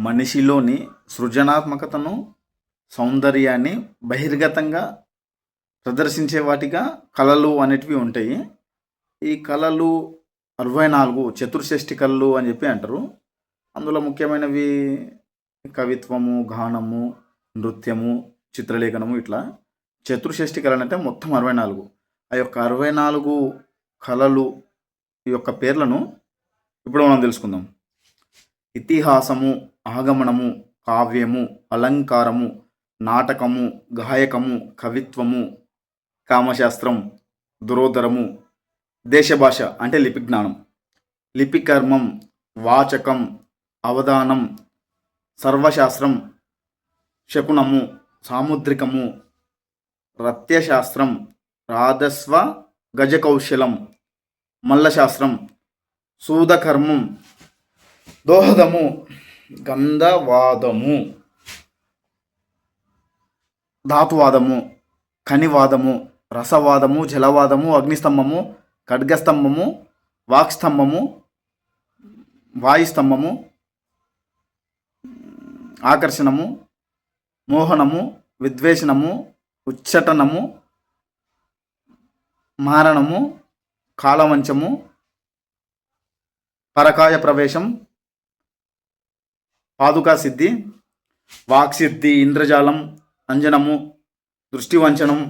మనిషిలోని సృజనాత్మకతను, సౌందర్యాన్ని బహిర్గతంగా ప్రదర్శించే వాటిగా కళలు అనేటివి ఉంటాయి. ఈ కళలు 64 చతుర్షష్టి కళలు అని చెప్పి అంటారు. అందులో ముఖ్యమైనవి కవిత్వము, గానము, నృత్యము, చిత్రలేఖనము ఇట్లా. చతుర్షష్టి కళలు అంటే మొత్తం 64. ఆ యొక్క 64 కళలు ఈ యొక్క పేర్లను ఇప్పుడు మనం తెలుసుకుందాం. ఇతిహాసము, ఆగమనము, కావ్యము, అలంకారము, నాటకము, గాయకము, కవిత్వము, కామశాస్త్రం, దురోదరము, దేశభాష అంటే లిపి జ్ఞానం, లిపికర్మం, వాచకం, అవధానం, సర్వశాస్త్రం, శకునము, సాముద్రికము, రత్యశాస్త్రం, రాధస్వ గజకౌశలం, మల్లశాస్త్రం, సూదకర్మం, దోహదము, గంధవాదము, ధాతువాదము, ఖనివాదము, రసవాదము, జలవాదము, అగ్నిస్తంభము, ఖడ్గస్తంభము, వాక్స్తంభము, వాయుస్తంభము, ఆకర్షణము, మోహనము, విద్వేషణము, ఉచ్చటనము, మారణము, కాలవంచము, పరకాయ ప్రవేశం, పాదుకా సిద్ధి, వాక్సిద్ధి, ఇంద్రజాలం, అంజనము, దృష్టివంచనం,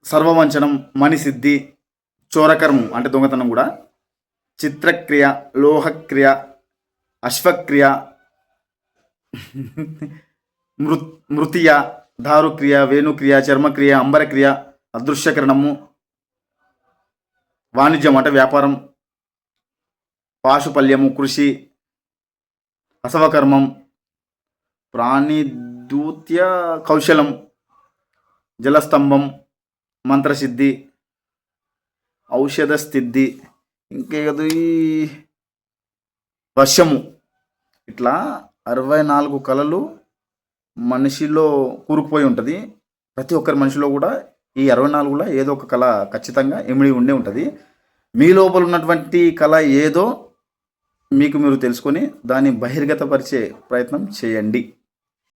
సర్వవంచనం, మణిసిద్ధి, చోరకర్మం అంటే దొంగతనం కూడా, చిత్రక్రియ, లోహక్రియ, అశ్వక్రియ, మృతియ, దారుక్రియ, వేణుక్రియ, చర్మక్రియ, అంబరక్రియ, అదృశ్యకరణము, వాణిజ్యం అంటే వ్యాపారం, పాశుపల్యము, కృషి, అసవకర్మం, ప్రాణిదూత్య కౌశలం, జలస్తంభం, మంత్రసిద్ధి, ఔషధ స్థిద్ధి, ఇంకేదో ఈ వశ్యము. ఇట్లా 64 కళలు మనిషిలో కూరుకుపోయి ఉంటుంది. ప్రతి ఒక్కరి మనిషిలో కూడా ఈ 64లో ఏదో ఒక కళ ఖచ్చితంగా ఇమిడి ఉండే ఉంటుంది. మీ లోపల ఉన్నటువంటి కళ ఏదో మీరు తెలుసుకొని దాన్ని బహిర్గతపరిచే ప్రయత్నం చేయండి.